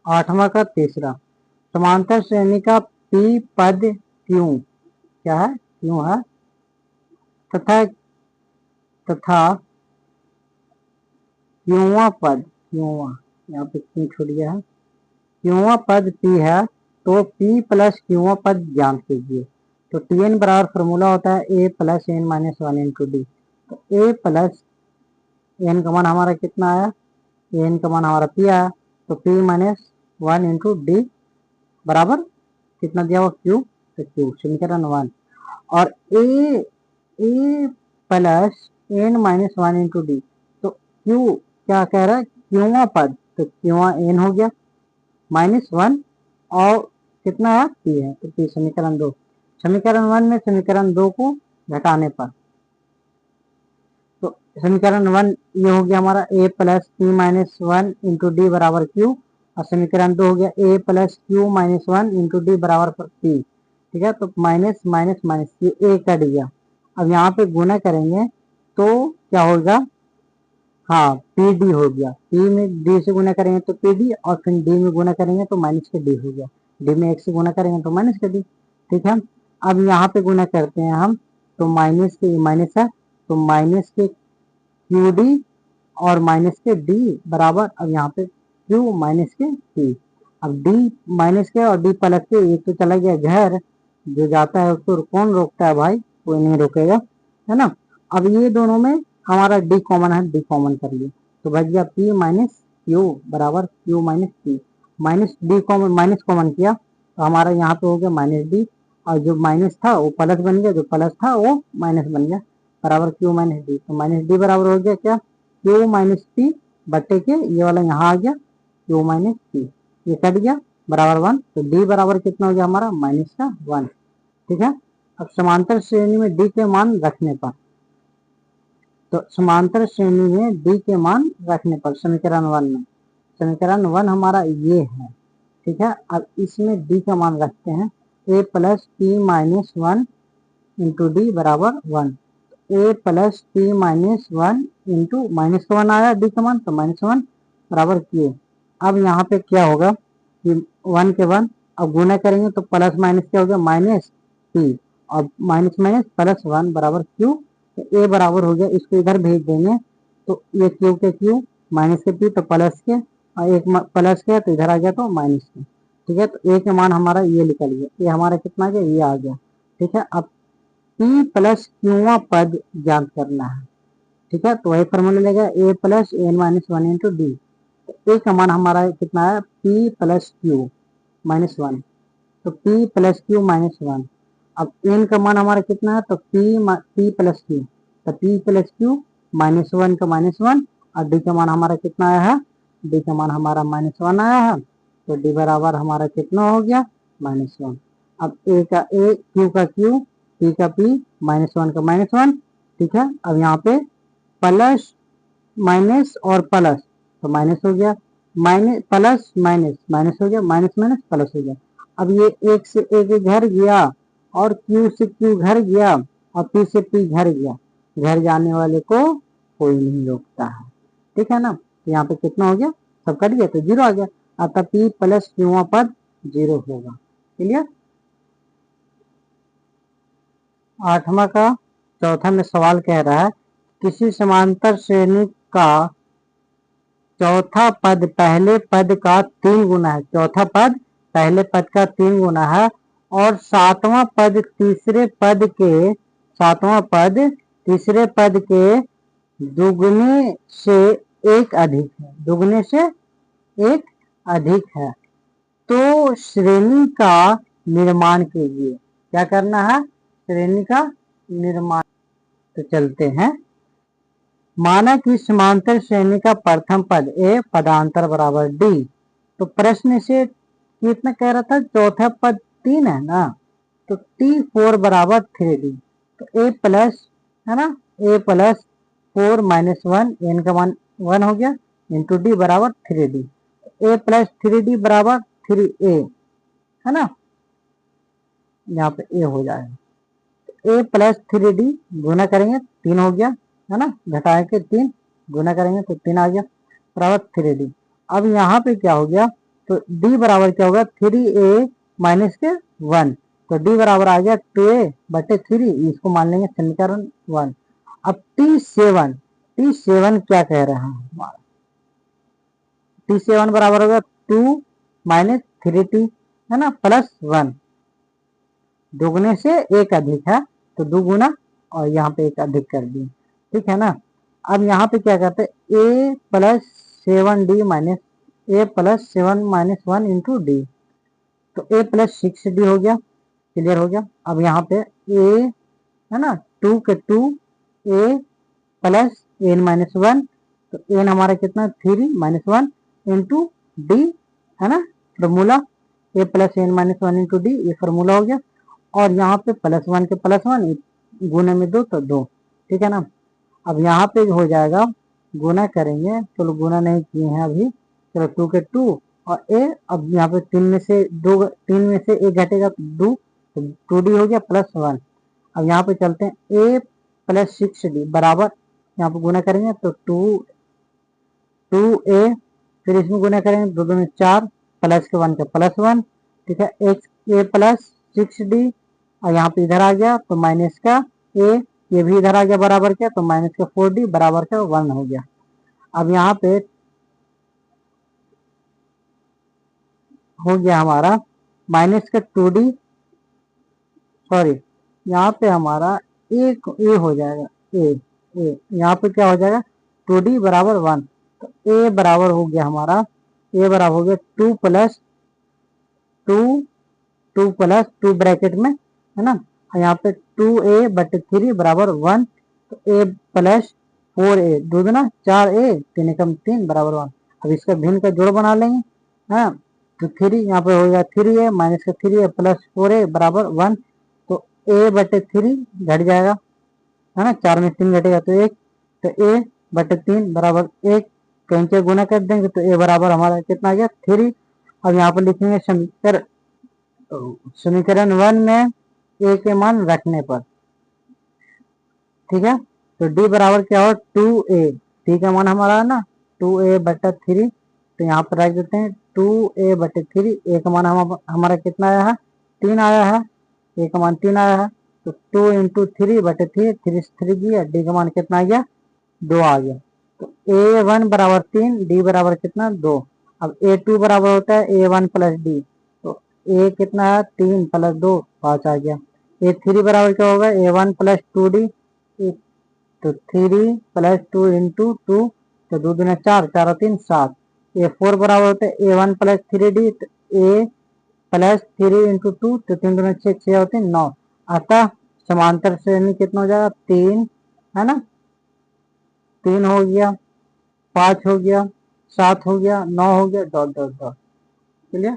8वां का तीसरा, समांतर श्रेणी का पी पद क्यों क्या है, क्यों है, तथा तथा क्योंवा पद, क्योंवा यहाँ पे क्यों छूट गया है, क्योंवा पद पी है तो पी प्लस क्योंवा पद ज्ञात कीजिए। तो टी एन बराबर फॉर्मूला होता है A plus N minus one into D. तो ए प्लस एन का मान हमारा कितना आया, एन का मान हमारा पी आया, तो P minus one into D बराबर कितना दिया हुआ क्यू, तो क्यू समीकरण 1। और A plus N minus one into D, तो क्यू क्या कह रहा है, क्यूआ पद, तो क्यूआ एन हो गया माइनस वन और कितना है पी है, तो पी समीकरण 2। समीकरण 1 में समीकरण 2 को घटाने पर, तो समीकरण 1 ये हो गया हमारा A plus P minus one into D बराबर क्यू, और समीकरण 2 हो गया A plus Q minus one into D बराबर पी। ठीक है, तो माइनस माइनस माइनस ये ए कट गया। अब यहाँ पे गुना करेंगे तो क्या होगा, हाँ पी डी हो गया, पी में डी से गुना करेंगे तो पी डी, और फिर डी में गुना करेंगे तो माइनस के डी हो गया, डी में एक से गुना करेंगे तो माइनस के डी। ठीक है, अब यहाँ पे गुना करते हैं हम, तो माइनस के माइनस है, तो माइनस के क्यू डी और माइनस के डी बराबर, अब यहाँ पे क्यू माइनस के डी, अब डी माइनस के और डी पलट के, ये तो चला गया घर, जो जाता है उसको कौन रोकता है भाई, कोई नहीं रोकेगा, है ना। अब ये दोनों में हमारा डी कॉमन है, डी कॉमन कर लिया, तो बच गया पी माइनस क्यू बराबर Q minus P, minus D common minus common किया तो हमारा यहाँ पे हो गया माइनस डी, और जो माइनस था वो प्लस बन गया, जो प्लस था वो माइनस बन गया, बराबर क्यू माइनस डी। तो माइनस डी बराबर हो गया क्या, क्यू माइनस पी बटे के ये वाला यहाँ आ गया क्यू माइनस पी, ये कट गया बराबर 1, तो डी बराबर कितना हो गया हमारा माइनस का 1। ठीक है, अब समांतर श्रेणी में डी के मान रखने पर, तो समांतर श्रेणी में डी के मान रखने पर समीकरण 1 में, समीकरण 1 हमारा ये है। ठीक है, अब इसमें डी का मान रखते हैं A plus P minus one into D बराबर 1, A plus P minus one into minus का 1 आया डी का मान, तो माइनस 1 बराबर क्यू। अब यहाँ पे क्या होगा कि 1 के 1, अब गुना करेंगे तो प्लस माइनस क्या हो गया माइनस पी, और माइनस माइनस प्लस 1 बराबर क्यू, तो ए बराबर हो गया, इसको इधर भेज देंगे तो ये क्यू के क्यू माइनस के पी तो प्लस के, और एक प्लस के तो इधर आ गया तो माइनस के। ठीक है, तो ए के मान हमारा ये निकल गया, ये हमारा कितना आ गया, ये आ गया। ठीक है, अब पी प्लस क्यूआ पद ज्ञात करना है। ठीक है, तो वही फॉर्मूला लेगा A plus N minus one into D, तो ए का मान हमारा कितना है P plus Q minus one, तो P plus Q minus one. अब एन का मान हमारा कितना है, तो पी प्लस क्यू, तो P plus Q minus one का माइनस वन, और डी का मान हमारा कितना आया है, डी का मान हमारा माइनस वन आया है, तो डी बराबर हमारा कितना हो गया माइनस वन। अब ए का ए, क्यू का क्यू, पी का पी, माइनस वन का माइनस वन। ठीक है, अब यहाँ पे प्लस माइनस और प्लस, तो माइनस हो गया, माइनस प्लस माइनस माइनस हो गया, माइनस माइनस प्लस हो गया। अब ये एक से एक घर गया, और क्यू से क्यू घर गया, और पी से पी घर गया, घर जाने वाले को कोई नहीं रोकता है। ठीक है ना, तो यहाँ पे कितना हो गया, सब कट गया तो जीरो आ गया, अतः पी प्लस क्यूआ पद जीरो होगा। क्लियर। 8वां का चौथा में सवाल कह रहा है किसी समांतर श्रेणी का चौथा पद पहले पद का 3 गुना है, चौथा पद पहले पद का 3 गुना है, और सातवां पद तीसरे पद के, सातवां पद तीसरे पद के दुगने से एक अधिक है, दुगने से एक अधिक है, तो श्रेणी का निर्माण कीजिए। क्या करना है, श्रेणी का निर्माण। तो चलते हैं, माना कि समांतर श्रेणी का प्रथम पद ए पदांतर बराबर डी, तो प्रश्न से कितना कह रहा था, चौथा पद 3 है ना, तो T4 बराबर 3D, तो ए प्लस है ना, ए प्लस 4 माइनस 1, एन का मान 1 हो गया, इंटू डी बराबर 3D, ए प्लस 3D बराबर 3A, है ना, यहाँ पे ए हो जाएगा, ए प्लस 3D गुना करेंगे 3 हो गया, है ना, घटाए के 3 गुना करेंगे तो 3 आ गया बराबर 3D। अब यहाँ पे क्या हो गया, तो डी बराबर क्या होगा 3a माइनस के 1, तो डी बराबर आ गया 2a/3, इसको मान लेंगे समीकरण 1। अब T7 क्या कह रहा है हमारा, T7 बराबर होगा 2 माइनस 3t, है ना, प्लस 1, दोगुने से एक अधिक है तो दुगुना, और यहाँ पे एक अधिक कर दिए, ठीक है ना। अब यहाँ पे क्या करते हैं, a plus 7 minus 1 into D, तो a प्लस 6d हो गया, क्लियर हो गया। अब यहाँ पे a है ना, 2 के 2 a प्लस n माइनस 1, तो n हमारा कितना 3 माइनस 1 इंटू डी, है ना, formula a plus n minus 1 into D, ये फॉर्मूला हो गया। और यहाँ पे प्लस 1 के प्लस 1 गुने में 2 तो 2, ठीक है ना। अब यहाँ पे हो जाएगा, गुना करेंगे, चलो गुना नहीं किए हैं अभी, चलो 2 के 2 और a, अब यहाँ पे 3 में से 1 घटेगा तो 2, तो 2d हो गया प्लस 1। अब यहाँ पे चलते हैं a प्लस 6d बराबर, यहाँ पे गुना करेंगे तो 2a, फिर इसमें गुना करेंगे 2 2 में 4, प्लस के 1 का प्लस 1, ठीक है, a प्लस 6d, और यहाँ पे इधर आ गया तो माइनस का a, ये भी इधर आ गया बराबर क्या, तो माइनस का 4d बराबर का 1 हो गया। अब यहाँ पे हो गया हमारा माइनस का 2d, सॉरी यहाँ पे हमारा ए हो जाएगा, ए यहाँ पे क्या हो जाएगा 2d बराबर 1, तो ए बराबर हो गया हमारा, ए बराबर हो गया 2 प्लस 2 ब्रैकेट में, है ना, यहाँ पे 2a/3 बराबर 1, तो a प्लस 4a, दो दूना 4a, 3 एकम 3 बराबर 1। अब इसका भिन्न का जोड़ बना लेंगे, हाँ, तो 3 यहाँ पे हो गया 3a माइनस का 3a प्लस 4a बराबर 1, तो a/3 घट जाएगा, है ना, 4 में 3 घटेगा तो 1, तो a/3 बराबर 1, कहीं के गुना कर देंगे तो a बराबर हमारा कितना आ गया 3। अब यहाँ पर लिखेंगे समीकरण 1 में a के मान रखने पर, ठीक है, तो d बराबर क्या हो 2a, d का मान हमारा है ना 2a/3, तो यहाँ पर रख देते हैं 2a/3, a का मान हमारा कितना आया है 3 आया है, a का मान 3 आया है, तो 2 इंटू 3/3, 3 से 3 गया, d का मान कितना आ गया 2 आ गया, तो a1 बराबर 3, d बराबर कितना 2। अब a2 बराबर होता है a1 प्लस d, तो a कितना है 3 प्लस 2 5 आ गया। a3 बराबर क्या होगा a1 प्लस 2d, तो 3 प्लस 2 इंटू 2, तो 2 दूना 4, 4 और 3 7। a4 बराबर होता है a1 प्लस 3d, तो a प्लस 3 इंटू 2, तो 3 दूना 6, 6 और 3 9, अतः समांतर श्रेणी कितना हो जाएगा 3, है ना, 3 हो गया, 5 हो गया, 7 हो गया, 9 हो गया, डॉट डॉट डॉट, चलिए।